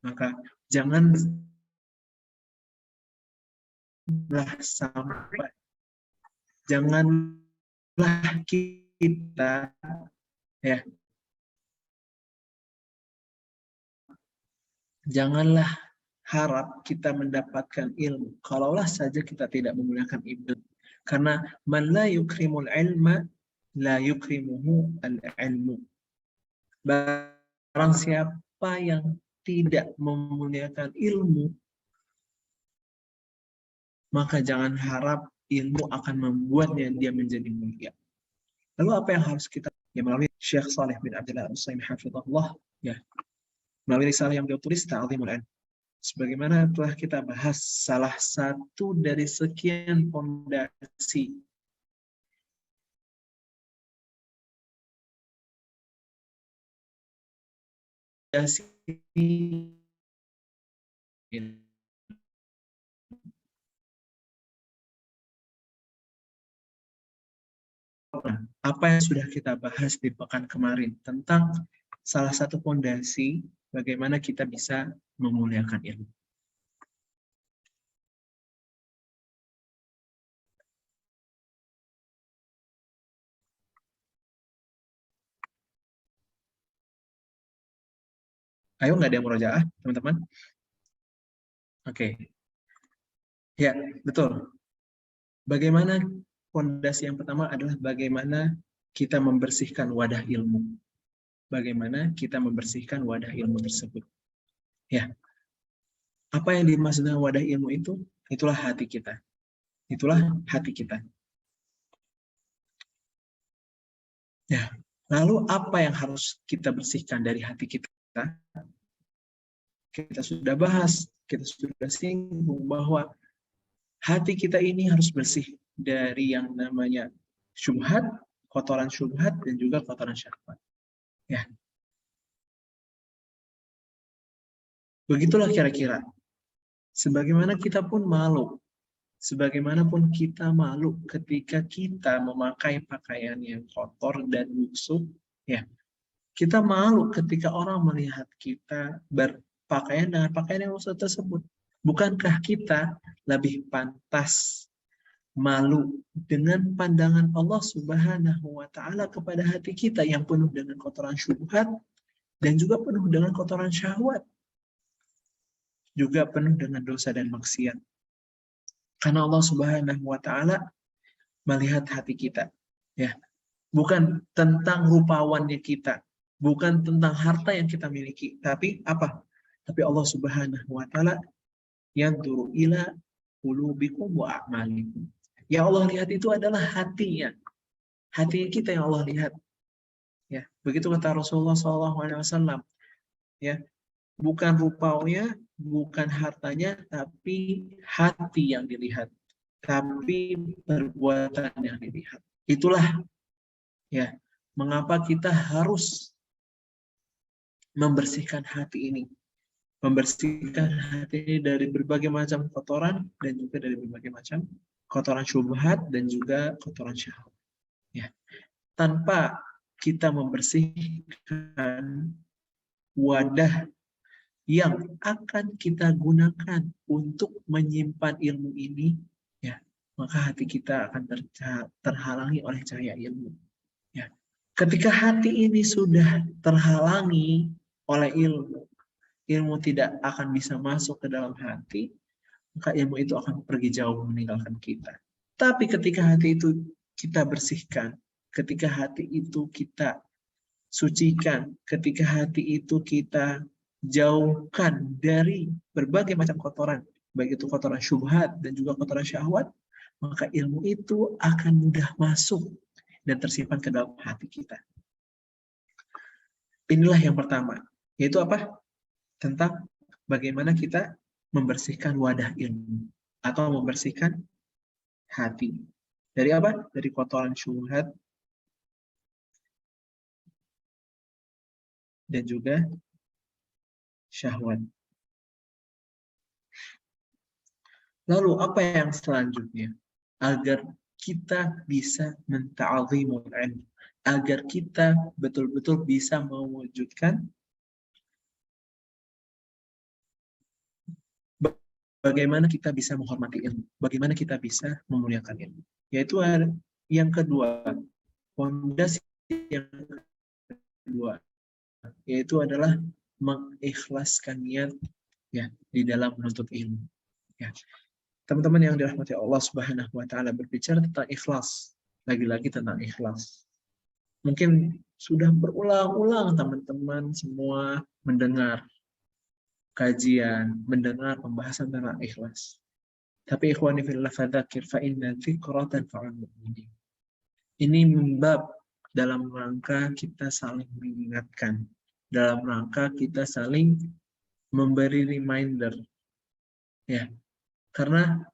Maka janganlah sampai, janganlah kita ya, janganlah harap kita mendapatkan ilmu kalaulah saja kita tidak menggunakan ilmu. Karena man la yukrimul ilma la yukrimuhu al-ilmu. Barang siapa yang tidak memuliakan ilmu, maka jangan harap ilmu akan membuatnya dia menjadi mulia. Lalu apa yang harus kita, ya melalui Syekh Saleh bin Abdullah Al-Utsaimin hafizahullah, ya, melalui risalah yang beliau tulis Ta'dhimul Ilm. Sebagaimana telah kita bahas, salah satu dari sekian fondasi apa yang sudah kita bahas di pekan kemarin tentang salah satu fondasi bagaimana kita bisa memuliakan ilmu. Ayo, nggak ada yang murojaah, teman-teman? Oke. Ya, betul. Bagaimana fondasi yang pertama adalah bagaimana kita membersihkan wadah ilmu. Bagaimana kita membersihkan wadah ilmu tersebut. Ya. Apa yang dimaksud dengan wadah ilmu itu? Itulah hati kita. Itulah hati kita. Ya. Lalu apa yang harus kita bersihkan dari hati kita? Kita sudah bahas, kita sudah singgung bahwa hati kita ini harus bersih dari yang namanya syubhat, kotoran syubhat, dan juga kotoran syahwat. Ya. Begitulah kira-kira. Sebagaimana kita pun malu, sebagaimanapun kita malu ketika kita memakai pakaian yang kotor dan busuk, ya. Kita malu ketika orang melihat kita berpakaian dengan pakaian yang busuk tersebut. Bukankah kita lebih pantas malu dengan pandangan Allah Subhanahu wa Ta'ala kepada hati kita yang penuh dengan kotoran syubhat dan juga penuh dengan kotoran syahwat, juga penuh dengan dosa dan maksiat. Karena Allah Subhanahu wa Ta'ala melihat hati kita, ya. Bukan tentang rupawannya kita, bukan tentang harta yang kita miliki, tapi apa? Tapi Allah Subhanahu wa Ta'ala yanzuru ila qulubikum wa a'malikum. Yang Allah lihat itu adalah hatinya. Hati kita yang Allah lihat. Ya, begitu kata Rasulullah SAW. Ya, bukan rupanya, bukan hartanya, tapi hati yang dilihat. Tapi perbuatan yang dilihat. Itulah, ya, mengapa kita harus membersihkan hati ini. Membersihkan hati ini dari berbagai macam kotoran dan juga dari berbagai macam kotoran syubhat dan juga kotoran syahwat. Ya. Tanpa kita membersihkan wadah yang akan kita gunakan untuk menyimpan ilmu ini, ya, maka hati kita akan terhalangi oleh cahaya ilmu. Ya. Ketika hati ini sudah terhalangi oleh ilmu, ilmu tidak akan bisa masuk ke dalam hati, maka ilmu itu akan pergi jauh meninggalkan kita. Tapi ketika hati itu kita bersihkan, ketika hati itu kita sucikan, ketika hati itu kita jauhkan dari berbagai macam kotoran, baik itu kotoran syubhat dan juga kotoran syahwat, maka ilmu itu akan mudah masuk dan tersimpan ke dalam hati kita. Inilah yang pertama, yaitu apa? Tentang bagaimana kita membersihkan wadah ilmu atau membersihkan hati. Dari apa? Dari kotoran syubhat dan juga syahwat. Lalu apa yang selanjutnya? Agar kita bisa menta'azimul ilm, agar kita betul-betul bisa mewujudkan bagaimana kita bisa menghormati ilmu, bagaimana kita bisa memuliakan ilmu. Yaitu yang kedua, fondasi yang kedua, yaitu adalah mengikhlaskan niat ya di dalam menuntut ilmu. Ya. Teman-teman yang dirahmati Allah Subhanahu wa taala, berbicara tentang ikhlas, lagi-lagi tentang ikhlas. Mungkin sudah berulang-ulang teman-teman semua mendengar kajian, mendengar pembahasan tentang ikhlas. Tapi ikhwani fillah fadzakir fa inna dzikra tanfa'ul mu'minin. Ini membab dalam rangka kita saling mengingatkan, dalam rangka kita saling memberi reminder. Ya, karena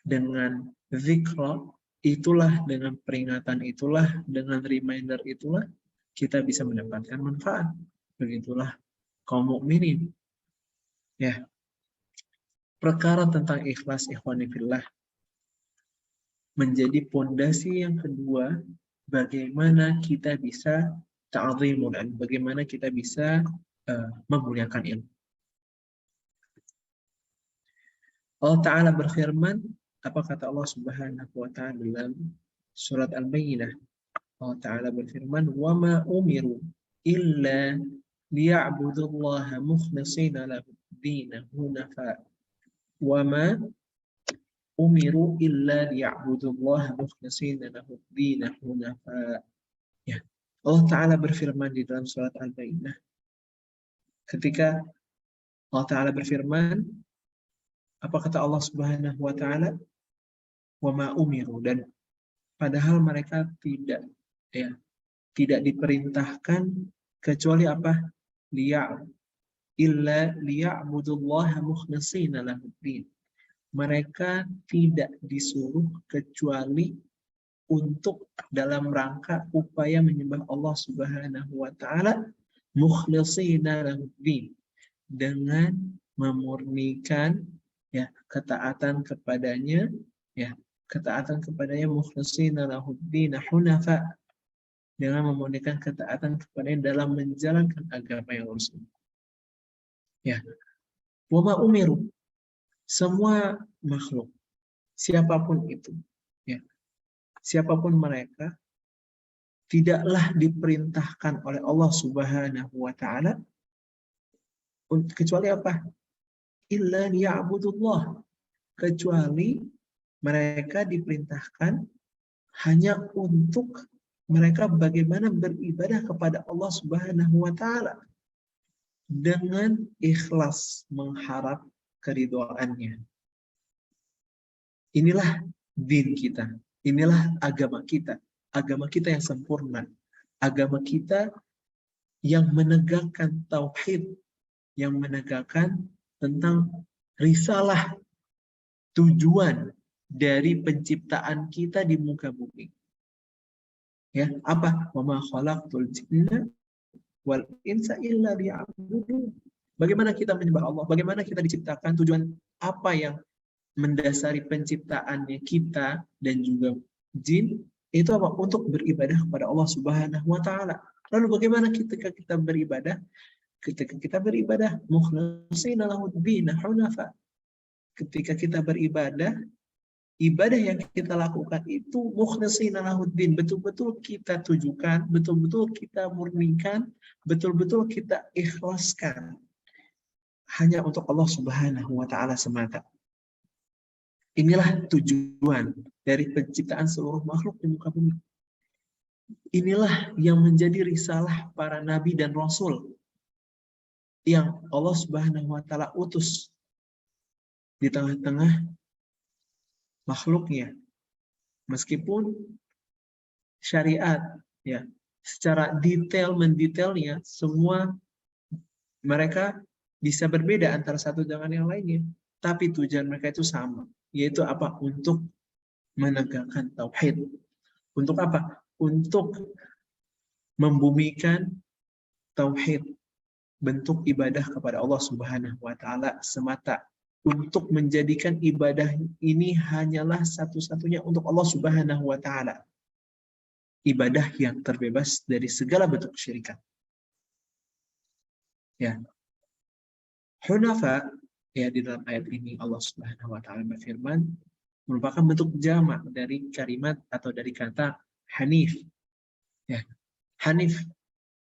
dengan zikra itulah, dengan peringatan itulah, dengan reminder itulah kita bisa mendapatkan manfaat. Begitulah kaum mukminin. Ya, perkara tentang ikhlas ikhwani fillah menjadi pondasi yang kedua bagaimana kita bisa ta'zimul ilm, bagaimana kita bisa memuliakan ilmu. Allah Ta'ala berfirman, apa kata Allah Subhanahu wa Ta'ala dalam surat Al-Bayyinah? Allah Ta'ala berfirman, وَمَا أُمِرُوا إِلَّا لِيَعْبُدُوا اللَّهَ مُخْلِصِينَ لَهُ الدِّينَ حُنَفَاءَ وَمَا أُمِرُوا إِلَّا لِيَعْبُدُوا اللَّهَ مُخْلِصِينَ لَهُ الدِّينَ حُنَفَاءَ. Ya. Allah Ta'ala berfirman di dalam surat Al-Bayyinah, ketika Allah Ta'ala berfirman, apa kata Allah Subhanahu wa Ta'ala? وَمَا أُمِرُوا, dan padahal mereka tidak diperintahkan kecuali apa? Illa liya'budullaha mukhlishina lahuddin. Mereka tidak disuruh kecuali untuk dalam rangka upaya menyembah Allah Subhanahu wa taala mukhlishina lahuddin, dengan memurnikan ketaatan kepadanya, mukhlishina lahuddin hunafa, dengan memurnikan ketaatan kepadanya dalam menjalankan agama yang lurus. Ya. Wama umiru, semua makhluk, siapapun itu, siapapun mereka, tidaklah diperintahkan oleh Allah Subhanahu wa taala kecuali apa? Illa liya'budullah, kecuali mereka diperintahkan hanya untuk mereka bagaimana beribadah kepada Allah Subhanahu wa taala dengan ikhlas mengharap keridhaannya. Inilah din kita, inilah agama kita yang sempurna, agama kita yang menegakkan tauhid, yang menegakkan tentang risalah, tujuan dari penciptaan kita di muka bumi. Ya, apa? Wa ma khalaqtul jinna wal insa illa liya'budun. Bagaimana kita menyembah Allah? Bagaimana kita diciptakan? Tujuan apa yang mendasari penciptaannya kita dan juga jin? Itu apa? Untuk beribadah kepada Allah Subhanahu wa taala. Lalu bagaimana ketika kita beribadah? Ketika kita beribadah mukhlishina lahuddin hunafa. Ketika kita beribadah, ibadah yang kita lakukan itu mukhlishina lahuddin, betul-betul kita tujukan, betul-betul kita murnikan, betul-betul kita ikhlaskan hanya untuk Allah Subhanahu wa taala semata. Inilah tujuan dari penciptaan seluruh makhluk di muka bumi. Inilah yang menjadi risalah para nabi dan rasul yang Allah Subhanahu wa taala utus di tengah-tengah makhluknya. Meskipun syariat secara mendetailnya semua mereka bisa berbeda antara satu dengan yang lainnya, tapi tujuan mereka itu sama, yaitu apa? Untuk menegakkan tauhid. Untuk apa? Untuk membumikan tauhid, bentuk ibadah kepada Allah Subhanahu wa taala semata, untuk menjadikan ibadah ini hanyalah satu-satunya untuk Allah Subhanahu wa taala. Ibadah yang terbebas dari segala bentuk kesyirikan. Ya. Hunafa, Ya, di dalam ayat ini Allah Subhanahu wa taala berfirman merupakan bentuk jamak dari kalimat atau dari kata hanif. Ya, hanif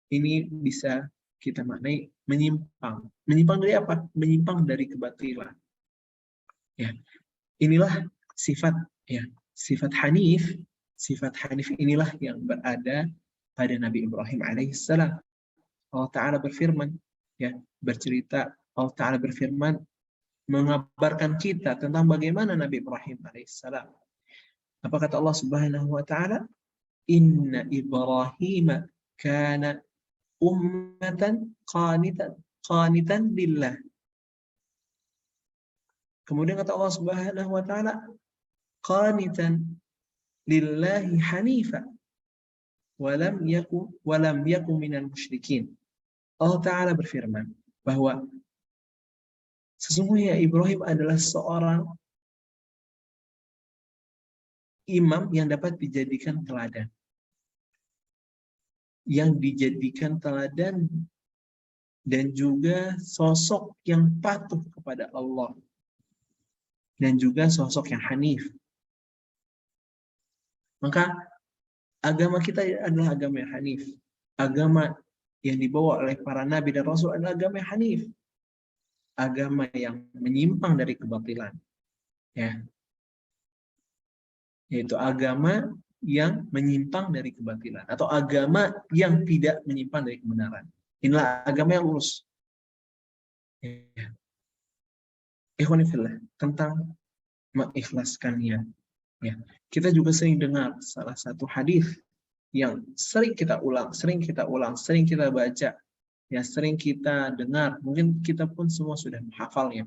ini bisa kita maknai menyimpang. Menyimpang dari apa? Menyimpang dari kebatilan. Ya, inilah sifat, ya, sifat hanif. Sifat hanif inilah yang berada pada Nabi Ibrahim alaihissalam. Allah Ta'ala berfirman, ya, bercerita, Allah Ta'ala berfirman mengabarkan kita tentang bagaimana Nabi Ibrahim alaihissalam. Apa kata Allah Subhanahu wa taala? Inna Ibrahim kana ummatan qanitan lillah. Kemudian kata Allah Subhanahu wa taala qanitan lillahi hanifa walam yaku minal musyrikin. Allah Ta'ala berfirman bahwa sesungguhnya Ibrahim adalah seorang imam yang dapat dijadikan teladan. Yang dijadikan teladan dan juga sosok yang patuh kepada Allah. Dan juga sosok yang hanif. Maka agama kita adalah agama yang hanif. Agama yang dibawa oleh para nabi dan rasul adalah agama yang hanif. Agama yang menyimpang dari kebatilan. Ya. Yaitu agama yang menyimpang dari kebatilan. Atau agama yang tidak menyimpang dari kebenaran. Inilah agama yang lurus. Ya. Ikhwanifillah, tentang mengikhlaskannya. Ya. Kita juga sering dengar salah satu hadis yang sering kita ulang, sering kita baca, ya, sering kita dengar, mungkin kita pun semua sudah menghafalnya,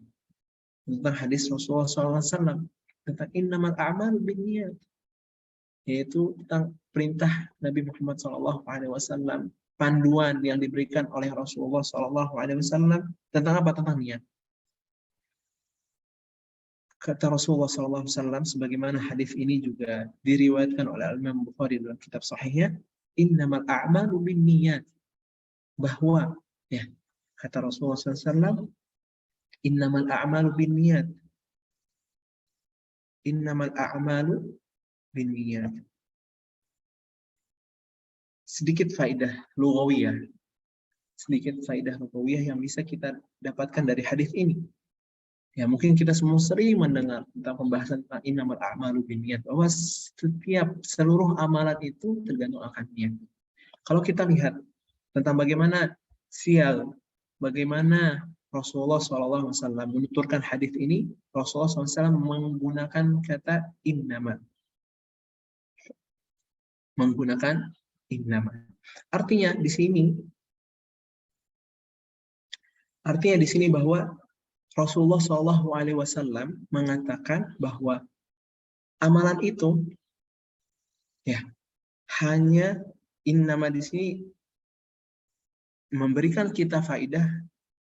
tentang hadis Rasulullah SAW tentang innamal a'malu binniyat, yaitu tentang perintah Nabi Muhammad SAW, panduan yang diberikan oleh Rasulullah SAW tentang apa? Tentang niat. Kata Rasulullah SAW, sebagaimana hadis ini juga diriwayatkan oleh Imam Bukhari dalam kitab Sahihnya, innamal a'malu binniyat, bahwa, ya, kata Rasulullah SAW, innamal a'malu binniyat, innamal a'malu binniyat. Sedikit faedah lughawiyah, yang bisa kita dapatkan dari hadis ini. Ya, mungkin kita semua sering mendengar tentang pembahasan tentang innamal a'malu binniyat, bahwa seluruh amalan itu tergantung akan niat. Kalau kita lihat tentang bagaimana bagaimana Rasulullah SAW menuturkan hadis ini, Rasulullah SAW menggunakan kata innama. Menggunakan innama. Artinya di sini bahwa Rasulullah SAW mengatakan bahwa amalan itu, ya, hanya innama di sini memberikan kita faedah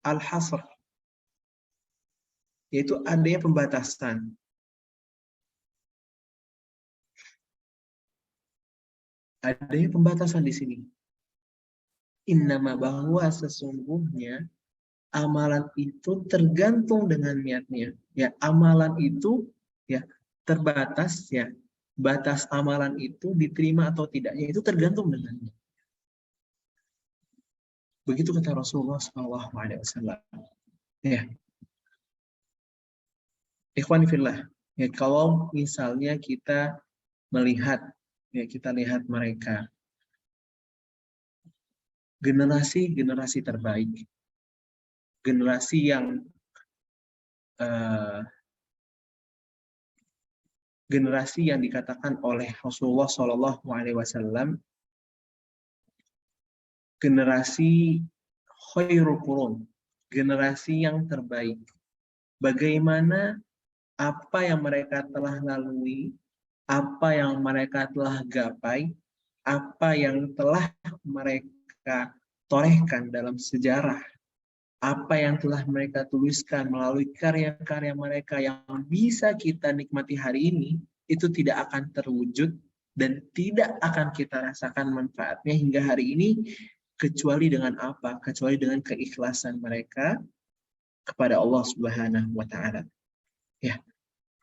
al-hasr, yaitu adanya pembatasan. Adanya pembatasan di sini. Innama, bahwa sesungguhnya amalan itu tergantung dengan niatnya. Ya, amalan itu, ya, terbatas, ya. Batas amalan itu diterima atau tidaknya itu tergantung dengannya. Begitu kata Rasulullah SAW. Ya. Ikhwan fillah. Ya, kalau misalnya kita melihat, ya, kita lihat mereka generasi terbaik, generasi yang dikatakan oleh Rasulullah SAW generasi khairul qurun, generasi yang terbaik. Bagaimana apa yang mereka telah lalui, apa yang mereka telah gapai, apa yang telah mereka torehkan dalam sejarah, apa yang telah mereka tuliskan melalui karya-karya mereka yang bisa kita nikmati hari ini, itu tidak akan terwujud dan tidak akan kita rasakan manfaatnya hingga hari ini, kecuali dengan apa? Kecuali dengan keikhlasan mereka kepada Allah Subhanahu wa taala. Ya,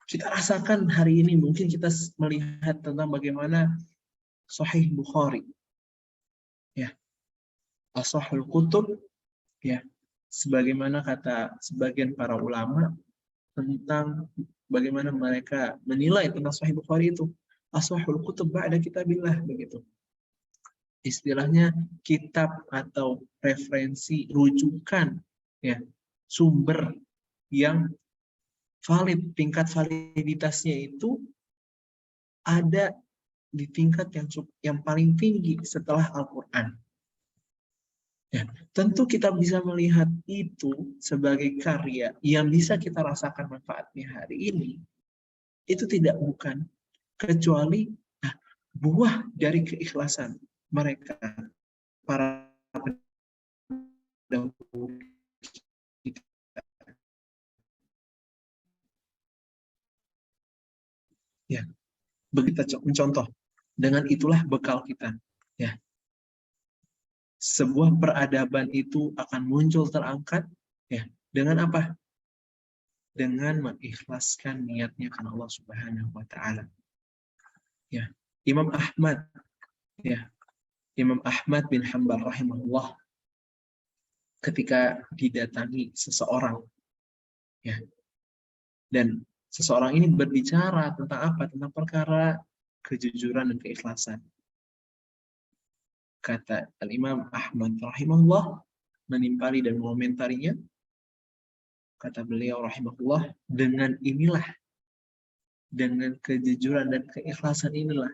kita rasakan hari ini mungkin kita melihat tentang bagaimana Sahih Bukhari, ya, Ashahul Kutub, ya, sebagaimana kata sebagian para ulama tentang bagaimana mereka menilai tentang Sahih Bukhari itu Ashahul Kutub ba'da kitabillah, begitu. Istilahnya kitab atau referensi rujukan, ya, sumber yang valid, tingkat validitasnya itu ada di tingkat yang paling tinggi setelah Al-Quran. Ya, tentu kita bisa melihat itu sebagai karya yang bisa kita rasakan manfaatnya hari ini. Itu bukan kecuali buah dari keikhlasan mereka, para pendahulu kita. Ya, begitu mencontoh. Dengan itulah bekal kita. Ya, sebuah peradaban itu akan muncul terangkat, ya, dengan apa? Dengan mengikhlaskan niatnya karena Allah Subhanahu wa taala. Ya, Imam Ahmad, ya, Imam Ahmad bin Hanbal rahimahullah, ketika didatangi seseorang, ya, dan seseorang ini berbicara tentang apa? Tentang perkara kejujuran dan keikhlasan. Kata Al-Imam Ahmad rahimahullah, menimpali dan mengomentarinya, kata beliau rahimahullah, dengan inilah, dengan kejujuran dan keikhlasan inilah,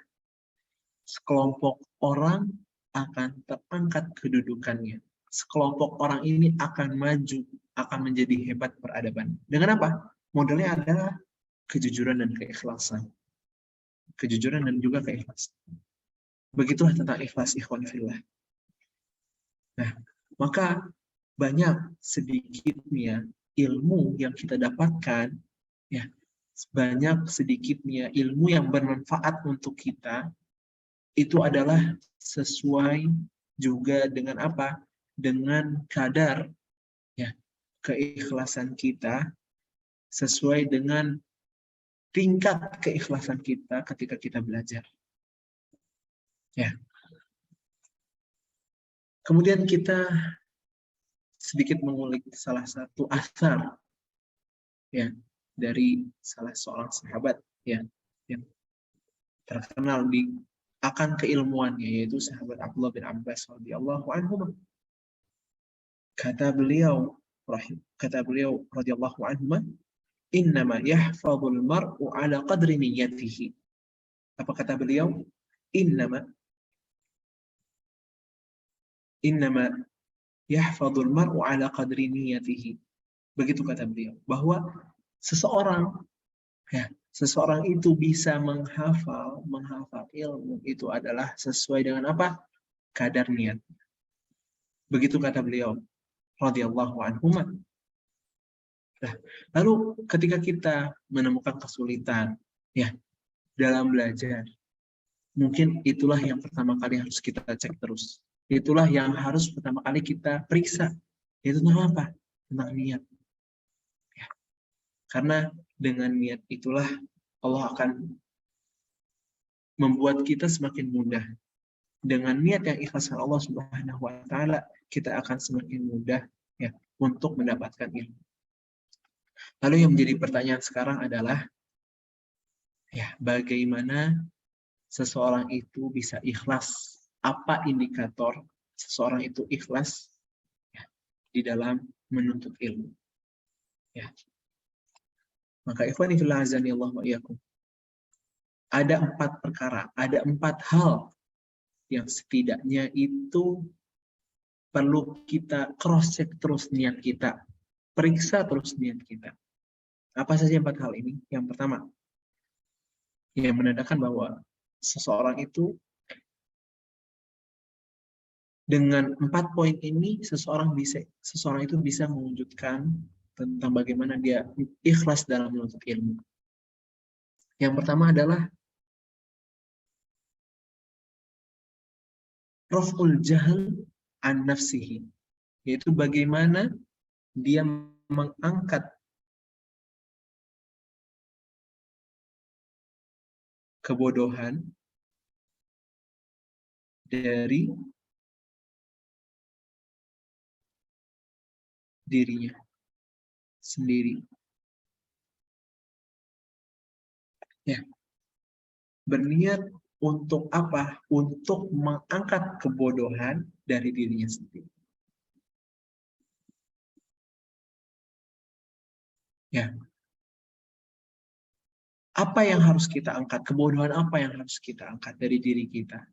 sekelompok orang akan terangkat kedudukannya. Sekelompok orang ini akan maju, akan menjadi hebat peradaban. Dengan apa? Modalnya adalah kejujuran dan keikhlasan. Kejujuran dan juga keikhlasan. Begitulah tentang ikhlas, ikhwan fillah. Nah, maka banyak sedikitnya ilmu yang kita dapatkan, ya, banyak sedikitnya ilmu yang bermanfaat untuk kita, itu adalah sesuai juga dengan apa? Dengan kadar, ya, keikhlasan kita, sesuai dengan tingkat keikhlasan kita ketika kita belajar. Ya. Kemudian kita sedikit mengulik salah satu asar, ya, dari salah seorang sahabat, ya, yang terkenal akan keilmuannya, yaitu sahabat Abdullah bin Abbas radhiyallahu anhu. Kata beliau radhiyallahu anhu, innama yahfadhul mar'u ala qadri niyyatihi. Apa kata beliau? Innama yahfadhul mar'u ala qadri niyyatihi. Begitu kata beliau, bahwa seseorang itu bisa menghafal ilmu itu adalah sesuai dengan apa? Kadar niat. Begitu kata beliau radhiyallahu anhu. Nah, lalu ketika kita menemukan kesulitan, ya, dalam belajar, mungkin itulah yang pertama kali harus kita cek terus. Itulah yang harus pertama kali kita periksa. Itu tentang apa? Tentang niat. Ya. Karena dengan niat itulah Allah akan membuat kita semakin mudah. Dengan niat yang ikhlas Allah Subhanahu wa taala, kita akan semakin mudah, ya, untuk mendapatkan ilmu. Lalu yang menjadi pertanyaan sekarang adalah, ya, bagaimana seseorang itu bisa ikhlas? Apa indikator seseorang itu ikhlas, ya, di dalam menuntut ilmu? Ya. Maka ikhwani fillah azani Allah wa iyyakum, ada 4 perkara, ada 4 hal yang setidaknya itu perlu kita cross check terus niat kita, periksa terus niat kita. Apa saja 4 hal ini? Yang pertama, yang menandakan bahwa seseorang itu, dengan 4 poin ini seseorang itu bisa mewujudkan tentang bagaimana dia ikhlas dalam menuntut ilmu. Yang pertama adalah raf'ul jahl an nafsihi, yaitu bagaimana dia mengangkat kebodohan dari dirinya sendiri. Ya, berniat untuk apa? Untuk mengangkat kebodohan dari dirinya sendiri. Ya. Apa yang harus kita angkat? Kebodohan apa yang harus kita angkat dari diri kita?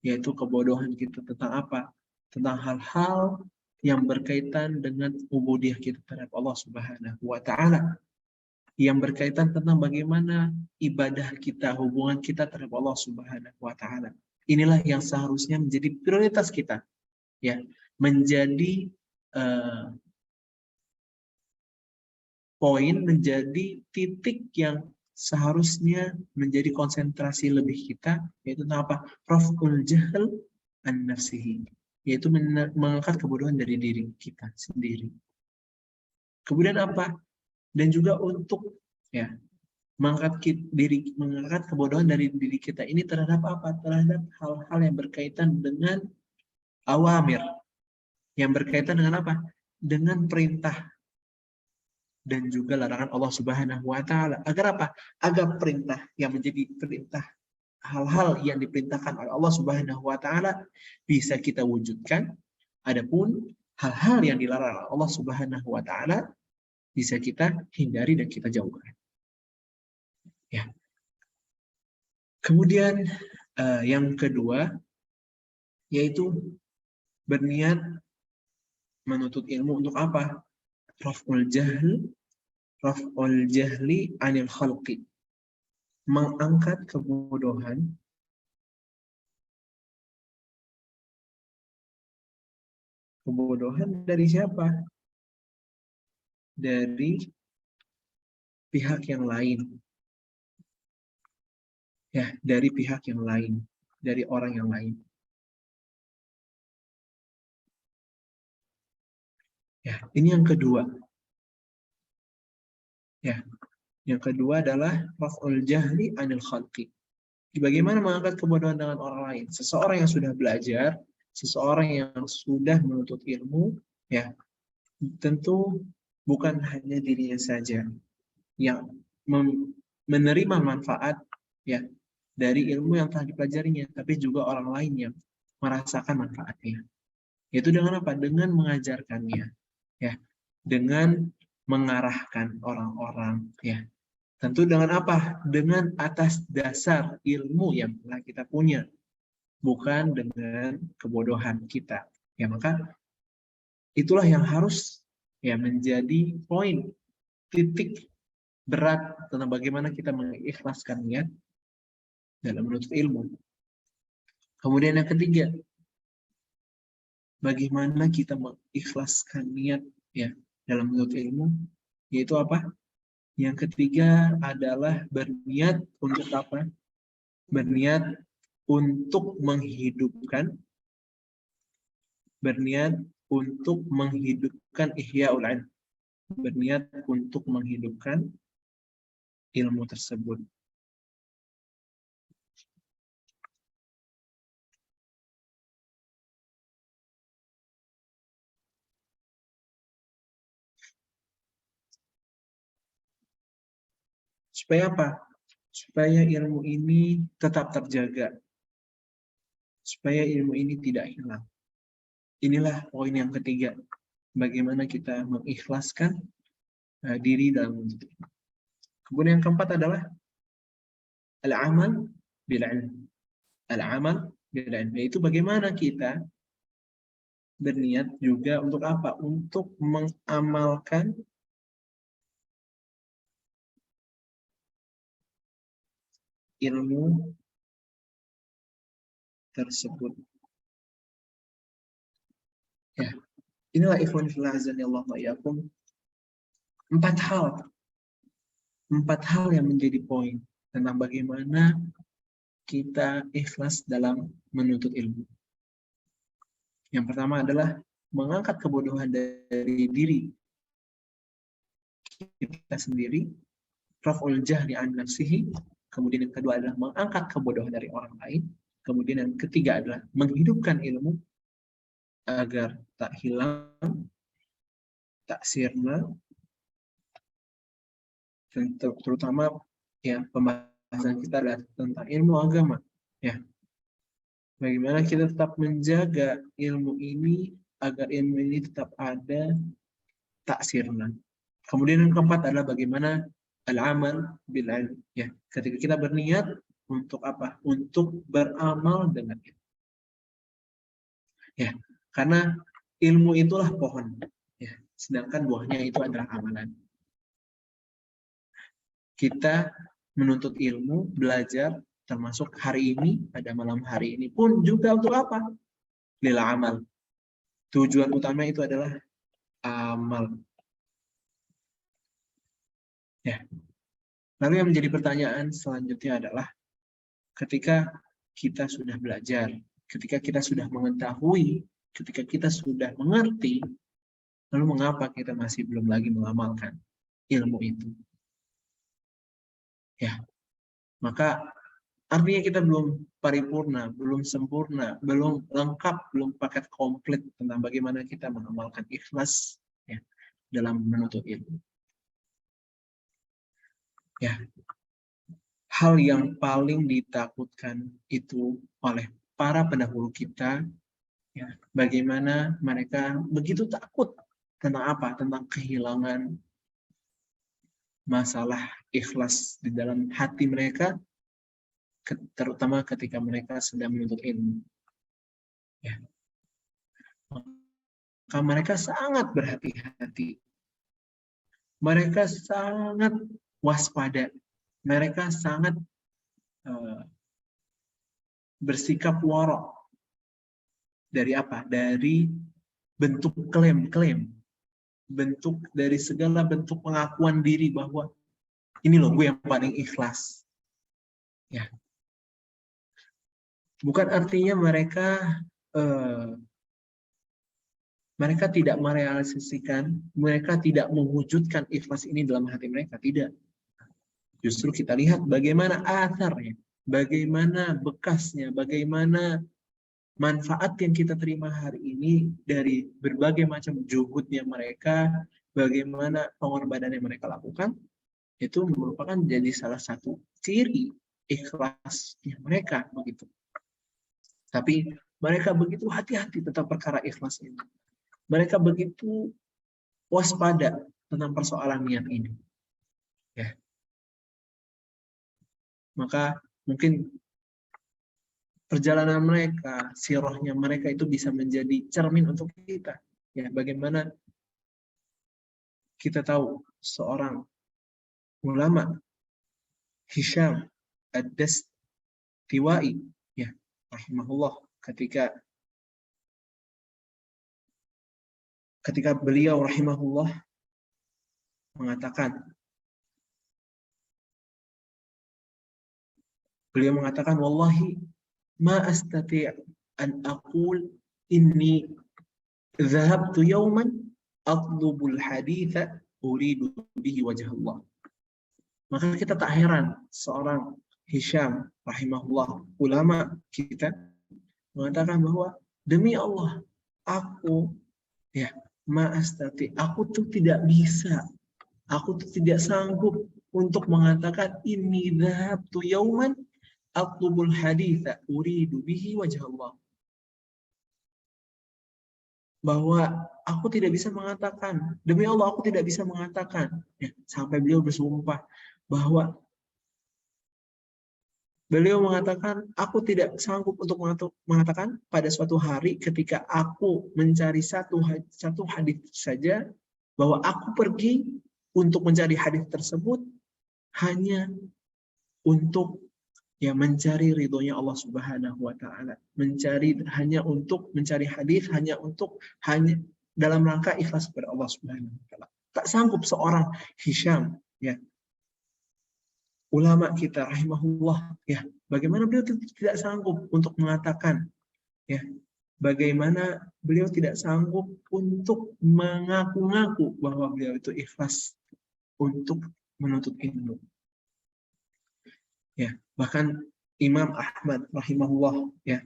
Yaitu kebodohan kita tentang apa? Tentang hal-hal yang berkaitan dengan ubudiyah kita terhadap Allah Subhanahu wa taala. Yang berkaitan tentang bagaimana ibadah kita, hubungan kita terhadap Allah Subhanahu wa taala. Inilah yang seharusnya menjadi prioritas kita. Ya, menjadi poin, menjadi titik yang seharusnya menjadi konsentrasi lebih kita, yaitu tentang apa? Raf'ul jahl an nafsihi, yaitu mengangkat kebodohan dari diri kita sendiri. Kemudian apa? Dan juga untuk ya mengangkat kebodohan dari diri kita ini terhadap apa? Terhadap hal-hal yang berkaitan dengan awamir, yang berkaitan dengan apa? Dengan perintah dan juga larangan Allah Subhanahu wa taala. Agar apa? Agar perintah yang menjadi perintah, hal-hal yang diperintahkan oleh Allah Subhanahu wa taala bisa kita wujudkan. Adapun hal-hal yang dilarang oleh Allah Subhanahu wa taala bisa kita hindari dan kita jauhkan. Ya. Kemudian yang kedua yaitu berniat menuntut ilmu untuk apa? Raf'ul jahli anil khalqi. Mengangkat kebodohan dari siapa? Dari pihak yang lain. Ya, dari pihak yang lain, dari orang yang lain. Ya, ini yang kedua. Ya, yang kedua adalah raf'ul jahli anil khalqi. Bagaimana mengangkat kebodohan dengan orang lain? Seseorang yang sudah belajar, seseorang yang sudah menuntut ilmu, ya, tentu bukan hanya dirinya saja yang menerima manfaat ya dari ilmu yang telah dipelajarinya, tapi juga orang lain yang merasakan manfaatnya. Yaitu dengan apa? Dengan mengajarkannya, ya, dengan mengarahkan orang-orang, ya. Tentu dengan apa? Dengan atas dasar ilmu yang telah kita punya, bukan dengan kebodohan kita. Ya, maka itulah yang harus ya menjadi poin titik berat tentang bagaimana kita mengikhlaskan niat dalam menuntut ilmu. Kemudian yang ketiga, bagaimana kita mengikhlaskan niat ya dalam menuntut ilmu, yaitu apa? Yang ketiga adalah berniat untuk apa? Berniat untuk menghidupkan, berniat untuk menghidupkan ihya'ul ilm, berniat untuk menghidupkan ilmu tersebut. Supaya apa? Supaya ilmu ini tetap terjaga. Supaya ilmu ini tidak hilang. Inilah poin yang ketiga. Bagaimana kita mengikhlaskan diri dalam menuntut ilmu. Kemudian yang keempat adalah al-amal bil ilm. Al-amal bil ilm. Yaitu bagaimana kita berniat juga untuk apa? Untuk mengamalkan ilmu tersebut. Ya, inilah ikhwan fillah azani Allah wa iyyakum. Empat hal yang menjadi poin tentang bagaimana kita ikhlas dalam menuntut ilmu. Yang pertama adalah mengangkat kebodohan dari diri kita sendiri, raf'ul jahli an nafsihi, kemudian yang kedua adalah mengangkat kebodohan dari orang lain, kemudian yang ketiga adalah menghidupkan ilmu agar tak hilang, tak sirna, dan terutama ya pembahasan kita adalah tentang ilmu agama. Ya, bagaimana kita tetap menjaga ilmu ini agar ilmu ini tetap ada, tak sirna. Kemudian yang keempat adalah bagaimana al-amal bil ilm. Ya, ketika kita berniat untuk apa? Untuk beramal dengan itu. Ya, karena ilmu itulah pohon. Ya, sedangkan buahnya itu adalah amalan. Kita menuntut ilmu, belajar, termasuk hari ini, pada malam hari ini pun juga untuk apa? Lil amal. Tujuan utama itu adalah amal. Ya. Lalu yang menjadi pertanyaan selanjutnya adalah ketika kita sudah belajar, ketika kita sudah mengetahui, ketika kita sudah mengerti, lalu mengapa kita masih belum lagi mengamalkan ilmu itu? Ya, maka artinya kita belum paripurna, belum sempurna, belum lengkap, belum paket komplit tentang bagaimana kita mengamalkan ikhlas ya, dalam menuntut ilmu. Ya, hal yang paling ditakutkan itu oleh para pendahulu kita, ya, bagaimana mereka begitu takut tentang apa? Tentang kehilangan masalah ikhlas di dalam hati mereka, terutama ketika mereka sedang menuntut ilmu. Ya. Maka mereka sangat berhati-hati. Mereka sangat waspada. Mereka sangat bersikap warok. Dari apa? Dari bentuk klaim-klaim. Bentuk dari segala bentuk pengakuan diri bahwa ini loh gue yang paling ikhlas. Ya. Bukan artinya mereka tidak merealisasikan, mereka tidak mewujudkan ikhlas ini dalam hati mereka, tidak. Justru kita lihat bagaimana atharnya, bagaimana bekasnya, bagaimana manfaat yang kita terima hari ini dari berbagai macam juhudnya mereka, bagaimana pengorbanan yang mereka lakukan, itu merupakan jadi salah satu ciri ikhlasnya mereka begitu. Tapi mereka begitu hati-hati tentang perkara ikhlas ini. Mereka begitu waspada tentang persoalan niat ini. Ya. Maka mungkin perjalanan mereka, sirahnya mereka itu bisa menjadi cermin untuk kita. Ya, bagaimana kita tahu seorang ulama Hisham Ad-Dastiwai, ya, rahimahullah, ketika beliau rahimahullah mengatakan wallahi ma astati' an aqul inni dhahabtu yawman atlubul haditha uridu bihi wajah Allah. Maka kita tak heran seorang Hisham rahimahullah, ulama kita, mengatakan bahwa demi Allah aku ya ma'astati, aku tuh tidak bisa, aku tuh tidak sanggup untuk mengatakan ini dhahabtu yauman atlubul haditha uridu bihi wajah Allah. Bahwa aku tidak bisa mengatakan, demi Allah aku tidak bisa mengatakan, ya, sampai beliau bersumpah bahwa beliau mengatakan, aku tidak sanggup untuk mengatakan pada suatu hari ketika aku mencari satu hadis saja, bahwa aku pergi untuk mencari hadis tersebut hanya untuk ya mencari ridhonya Allah Subhanahu wa taala, hanya untuk mencari hadis, hanya dalam rangka ikhlas kepada Allah Subhanahu wa taala. Tak sanggup seorang Hisham, ya, ulama kita rahimahullah, ya, bagaimana beliau tidak sanggup untuk mengatakan, ya, bagaimana beliau tidak sanggup untuk mengaku-ngaku bahwa beliau itu ikhlas untuk menuntut ilmu. Ya, bahkan Imam Ahmad rahimahullah, ya,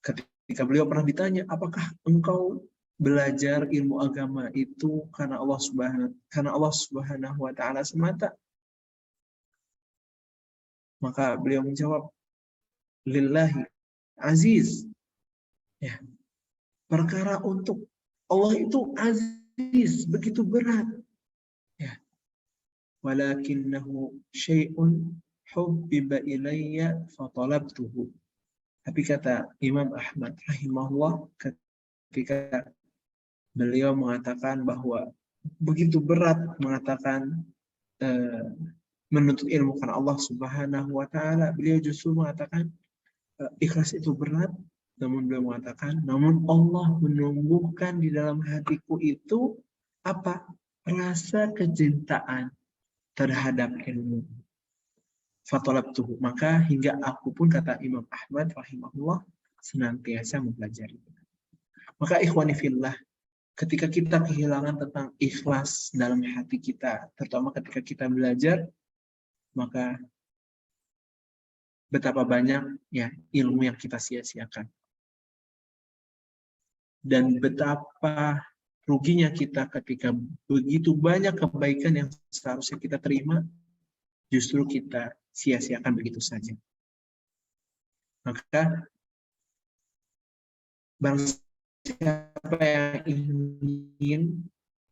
ketika beliau pernah ditanya, apakah engkau belajar ilmu agama itu karena Allah Subhanahu wa taala semata? Maka beliau menjawab, lillahi aziz. Ya, perkara untuk Allah itu aziz, begitu berat. Ya. Walakinnahu syai'un hubbiba ilayya fatalabtuhu. Tapi kata Imam Ahmad rahimahullah, ketika beliau mengatakan bahwa begitu berat mengatakan menuntut ilmu karena Allah Subhanahu wa taala, beliau justru mengatakan ikhlas itu berat, namun beliau mengatakan, namun Allah menumbuhkan di dalam hatiku itu apa? Rasa kecintaan terhadap ilmu. Fatolabtuhu, maka hingga aku pun, kata Imam Ahmad rahimahullah, senantiasa mempelajari. Maka ikhwani fillah, ketika kita kehilangan tentang ikhlas dalam hati kita, terutama ketika kita belajar, maka betapa banyak ya ilmu yang kita sia-siakan. Dan betapa ruginya kita ketika begitu banyak kebaikan yang seharusnya kita terima, justru kita sia-siakan begitu saja. Maka barang siapa yang ingin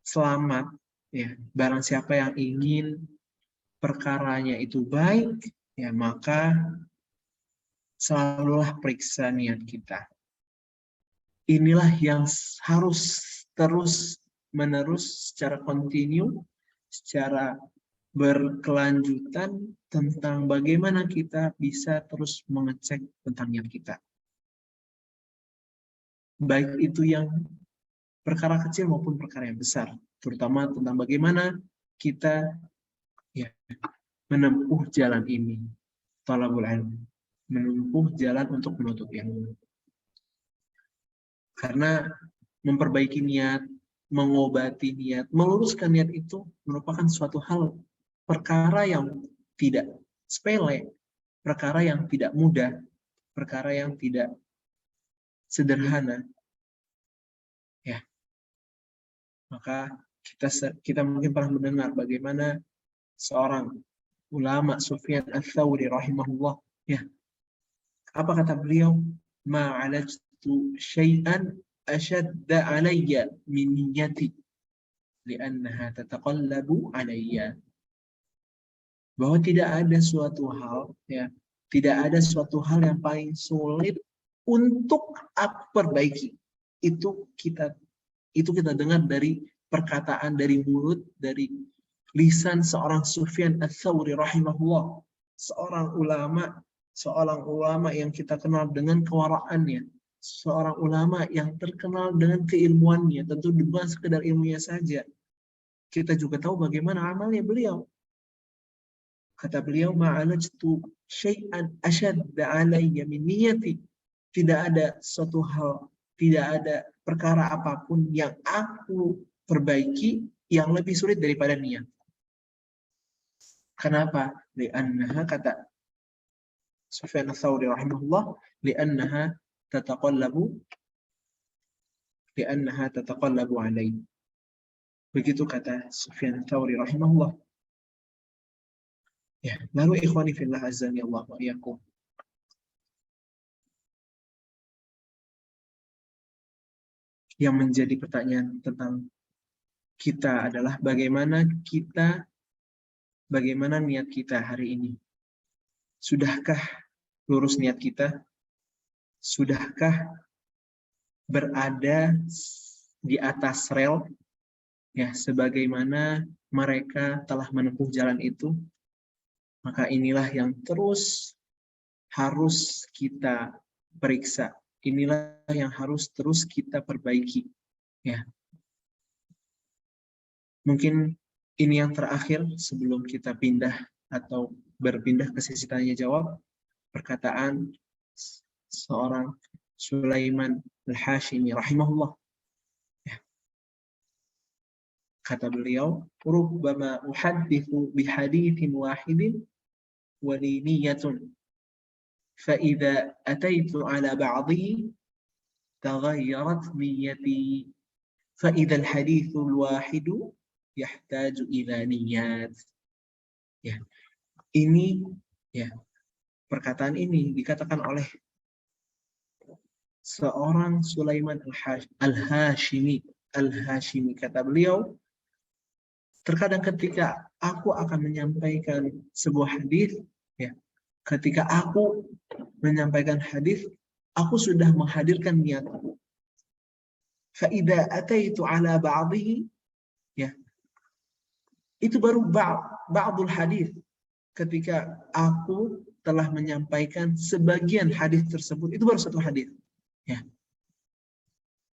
selamat, ya, barang siapa yang ingin perkaranya itu baik, ya, maka selalulah periksa niat kita. Inilah yang harus terus-menerus secara kontinu, secara berkelanjutan tentang bagaimana kita bisa terus mengecek tentang niat kita. Baik itu yang perkara kecil maupun perkara yang besar, terutama tentang bagaimana kita ya menempuh jalan ini, talabul ilmi, menempuh jalan untuk menuntut ilmu. Karena memperbaiki niat, mengobati niat, meluruskan niat itu merupakan suatu hal, perkara yang tidak sepele, perkara yang tidak mudah, perkara yang tidak sederhana. Ya. Maka kita mungkin pernah mendengar bagaimana seorang ulama Sufyan Ats-Tsauri rahimahullah, ya. Apa kata beliau? Ma'alajtu syai'an ashadda 'alayya min niyyati li'annaha tataqallabu 'alayya. Bahwa tidak ada suatu hal, ya, tidak ada suatu hal yang paling sulit untuk aku perbaiki. Itu kita dengar dari perkataan, dari mulut, dari lisan seorang Sufyan Ats-Tsauri rahimahullah, seorang ulama yang kita kenal dengan kewaraannya, seorang ulama yang terkenal dengan keilmuannya. Tentu bukan sekedar ilmunya saja, kita juga tahu bagaimana amalnya beliau. Kata beliau, ma'alajtu syai'an asyadda 'alayya min niyyati. Tidak ada suatu hal, tidak ada perkara apapun yang aku perbaiki yang lebih sulit daripada niat. Kenapa? Li'annaha, kata Sufyan Ats-Tsauri rahimahullah, li'annaha tataqallabu 'alayya. Begitu kata Sufyan Ats-Tsauri rahimahullah. Ya, lalu ikhwani fillah azani Allah wa iyyakum. Yang menjadi pertanyaan tentang kita adalah bagaimana niat kita hari ini. Sudahkah lurus niat kita? Sudahkah berada di atas rel? Ya, sebagaimana mereka telah menempuh jalan itu. Maka inilah yang terus harus kita periksa. Inilah yang harus terus kita perbaiki. Ya. Mungkin ini yang terakhir sebelum kita pindah atau berpindah ke sesi tanya jawab, perkataan seorang Sulaiman Al-Hashimi rahimahullah. Ya. Kata beliau, rubbama uhaddithu bihadithin wahidin wali niyatun fa idza ataitu ala ba'dhihi taghayyarat niyyati fa idza al-hadithul wahidu yahtaju ila niyat. Ya, ini ya, perkataan ini dikatakan oleh seorang Sulaiman Al-Hashimi. Al-Hashimi, kata beliau, terkadang ketika aku akan menyampaikan sebuah hadis, ya, ketika aku menyampaikan hadis, aku sudah menghadirkan niatku. Fa idza ataitu ala ba'dhihi, ya, itu baru ba'dul hadis. Ketika aku telah menyampaikan sebagian hadis tersebut, itu baru satu hadis. Ya.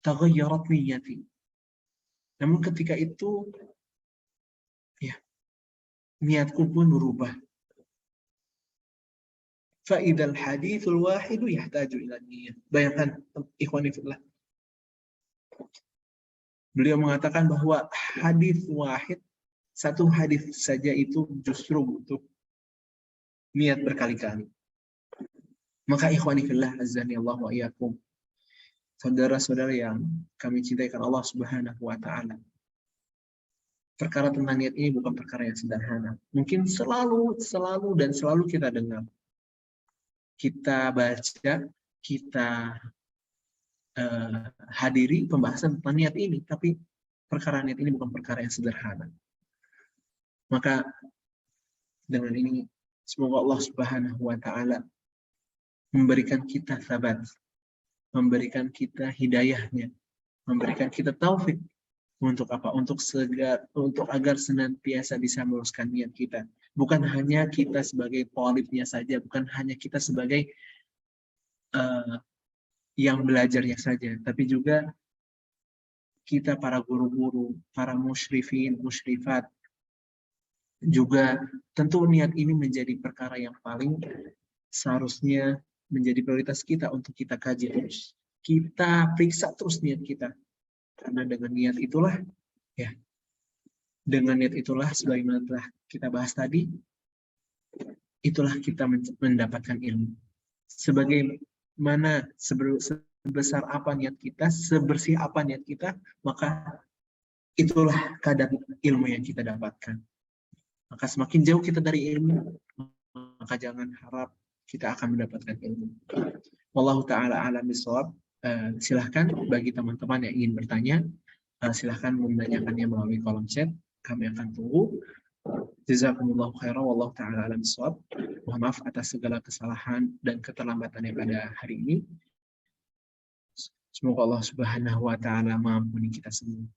Taghayyarat niyyati. Namun ketika itu, ya, niatku pun berubah. Fa idzal haditsul wahidu yahtaju ila niyyah. Bayangkan, ikhwani fillah. Beliau mengatakan bahwa hadis wahid, satu hadis saja itu justru butuh niat berkali-kali. Maka ikhwani fillah azani Allah wa iyyakum, saudara-saudara yang kami cintai karena Allah Subhanahu wa taala. Perkara tentang niat ini bukan perkara yang sederhana. Mungkin selalu kita dengar, kita baca, kita hadiri pembahasan tentang niat ini, tapi perkara niat ini bukan perkara yang sederhana. Maka dengan ini semoga Allah Subhanahu wa taala memberikan kita sabat, memberikan kita hidayahnya, memberikan kita taufik untuk apa? Untuk agar senantiasa bisa meluruskan niat kita. Bukan hanya kita sebagai thalibnya saja, bukan hanya kita sebagai yang belajarnya saja, tapi juga kita para guru-guru, para musyrifin, musyrifat, juga tentu niat ini menjadi perkara yang paling seharusnya menjadi prioritas kita untuk kita kaji terus. Kita periksa terus niat kita. Karena dengan niat itulah, ya, dengan niat itulah sebagaimana telah kita bahas tadi, itulah kita mendapatkan ilmu. Sebagaimana sebesar apa niat kita, sebersih apa niat kita, maka itulah kadar ilmu yang kita dapatkan. Maka semakin jauh kita dari ilmu, maka jangan harap kita akan mendapatkan ilmu. Wallahu ta'ala a'lam bishawab. Silahkan bagi teman-teman yang ingin bertanya, silahkan menanyakannya melalui kolom chat. Kami akan tunggu. Jazakumullahu khairan, wallahu ta'ala a'lam bishawab. Mohon maaf atas segala kesalahan dan keterlambatannya pada hari ini. Semoga Allah Subhanahu wa ta'ala mengampuni kita semua.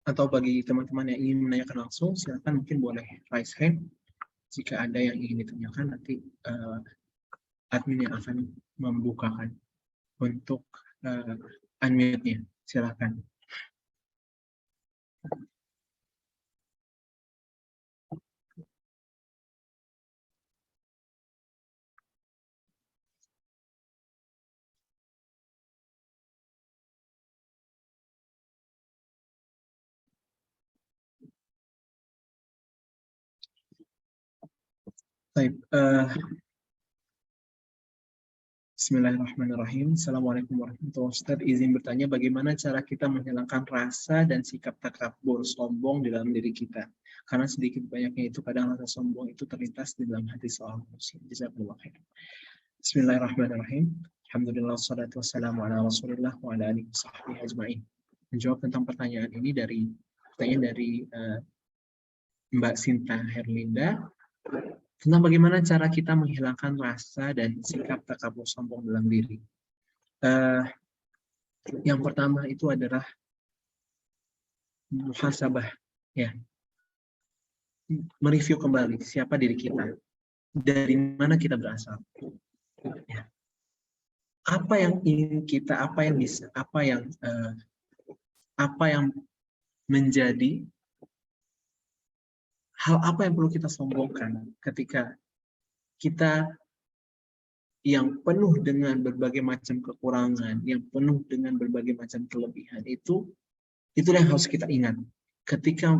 Atau bagi teman-teman yang ingin menanyakan langsung, silakan mungkin boleh raise hand. Jika ada yang ingin ditanyakan, nanti admin yang akan membukakan untuk unmute-nya. Silakan. Baik, Bismillahirrahmanirrahim. Assalamualaikum warahmatullahi wabarakatuh. Ustaz, izin bertanya bagaimana cara kita menghilangkan rasa dan sikap takabur, sombong di dalam diri kita. Karena sedikit banyaknya itu kadang rasa sombong itu terlintas di dalam hati seorang muslim. Jazakallahu khairan. Bismillahirrahmanirrahim. Alhamdulillah wassalatu wassalamu ala Rasulillah wa ala alihi washabbihi ajmain. menjawab tentang pertanyaan ini dari Mbak Sinta Herlinda tentang bagaimana cara kita menghilangkan rasa dan sikap takabur sombong dalam diri. Yang pertama itu adalah muhasabah, ya, mereview kembali siapa diri kita, dari mana kita berasal, ya. Apa yang ingin kita, apa yang bisa, apa yang menjadi hal apa yang perlu kita sombongkan ketika kita yang penuh dengan berbagai macam kekurangan, yang penuh dengan berbagai macam kelebihan itulah yang harus kita ingat. Ketika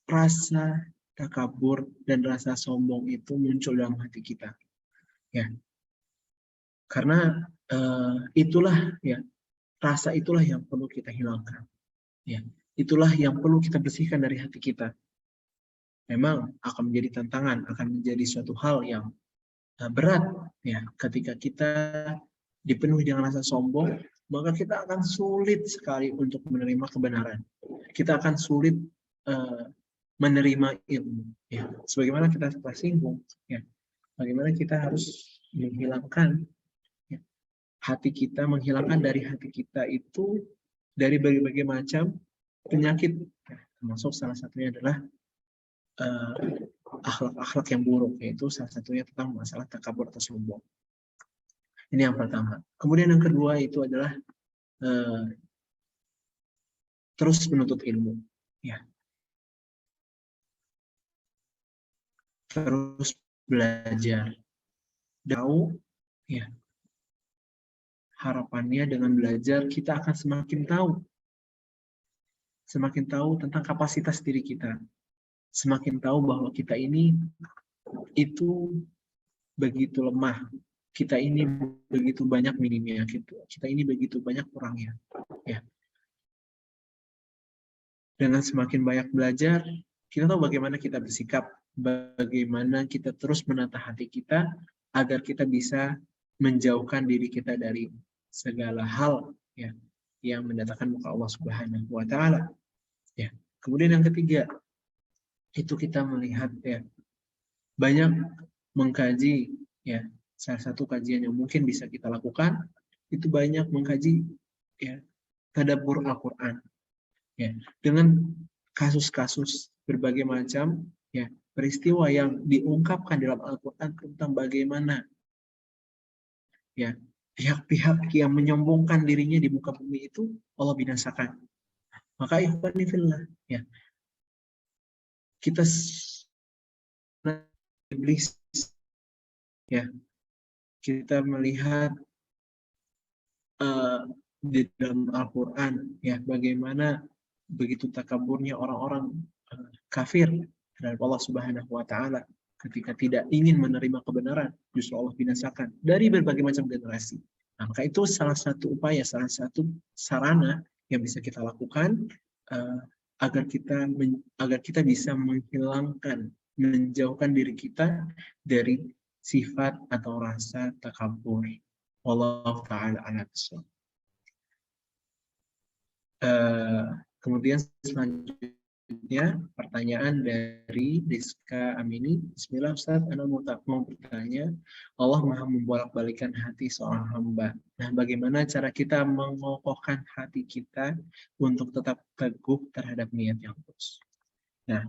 rasa takabur dan rasa sombong itu muncul dalam hati kita, ya, karena itulah, ya, rasa itulah yang perlu kita hilangkan, ya, itulah yang perlu kita bersihkan dari hati kita. Memang akan menjadi tantangan, akan menjadi suatu hal yang berat, ya, ketika kita dipenuhi dengan rasa sombong, maka kita akan sulit sekali untuk menerima kebenaran. Kita akan sulit menerima ilmu, ya. Sebagaimana kita telah singgung, ya, bagaimana kita harus menghilangkan, ya, hati kita, menghilangkan dari hati kita itu dari berbagai macam penyakit, ya, termasuk salah satunya adalah akhlak-akhlak yang buruk, yaitu salah satunya tentang masalah takabur atau sombong. Ini yang pertama. Kemudian yang kedua itu adalah terus menuntut ilmu, ya, terus belajar. Tahu, ya, harapannya dengan belajar kita akan semakin tahu tentang kapasitas diri kita, semakin tahu bahwa kita ini itu begitu lemah, kita ini begitu banyak minimnya, kita ini begitu banyak kurangnya, ya. Dengan semakin banyak belajar, kita tahu bagaimana kita bersikap, bagaimana kita terus menata hati kita agar kita bisa menjauhkan diri kita dari segala hal, ya, yang mendatangkan muka Allah Subhanahu wa taala, ya. Kemudian yang ketiga itu kita melihat, ya, banyak mengkaji, ya. Salah satu kajian yang mungkin bisa kita lakukan itu banyak mengkaji, ya, tadabbur Al-Qur'an, ya, dengan kasus-kasus berbagai macam, ya, peristiwa yang diungkapkan dalam Al-Qur'an tentang bagaimana, ya, pihak-pihak yang menyombongkan dirinya di muka bumi itu Allah binasakan. Maka ikhwani fillah, ya, kita iblis, ya, kita melihat di dalam Al-Quran, ya, bagaimana begitu takaburnya orang-orang kafir terhadap Allah Subhanahu wa taala ketika tidak ingin menerima kebenaran, justru Allah binasakan dari berbagai macam generasi. Nah, maka itu salah satu upaya, salah satu sarana yang bisa kita lakukan agar kita bisa menghilangkan, menjauhkan diri kita dari sifat atau rasa takabur. Wallahu ta'ala a'lam. Kemudian selanjutnya pertanyaan dari Rizka Amini. Bismillah Ustaz, Anda mau bertanya, Allah maha membolak-balikan hati seorang hamba. Nah, bagaimana cara kita mengokohkan hati kita untuk tetap teguh terhadap niat yang lurus? Nah,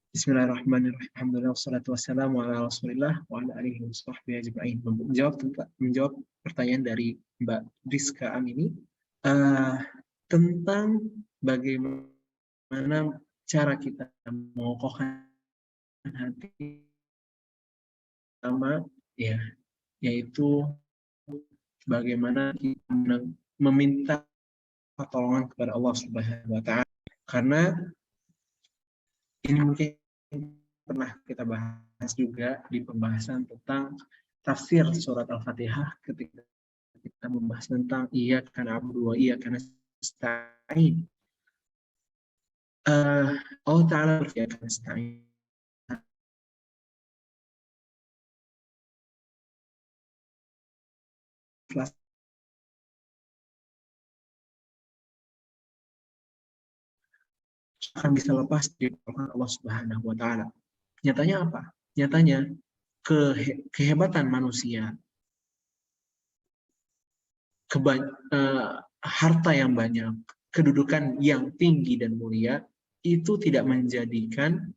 Bismillahirrahmanirrahim. Alhamdulillah wassalatu wassalamu ala Rasulillah wa ala alihi washabbihi ajma'in. Menjawab pertanyaan dari Mbak Rizka Amini tentang bagaimana cara kita mengokohkan hati, pertama, ya, yaitu bagaimana kita meminta pertolongan kepada Allah Subhanahu wa taala. Karena ini mungkin pernah kita bahas juga di pembahasan tentang tafsir surat Al-Fatihah ketika kita membahas tentang iyyaka na'budu wa iyyaka nasta'in. Allah Ta'ala berfirman nasta'in. akan bisa lepas dari Allah Subhanahu wa taala. Nyatanya apa? Nyatanya kehebatan manusia, harta yang banyak, kedudukan yang tinggi dan mulia itu tidak menjadikan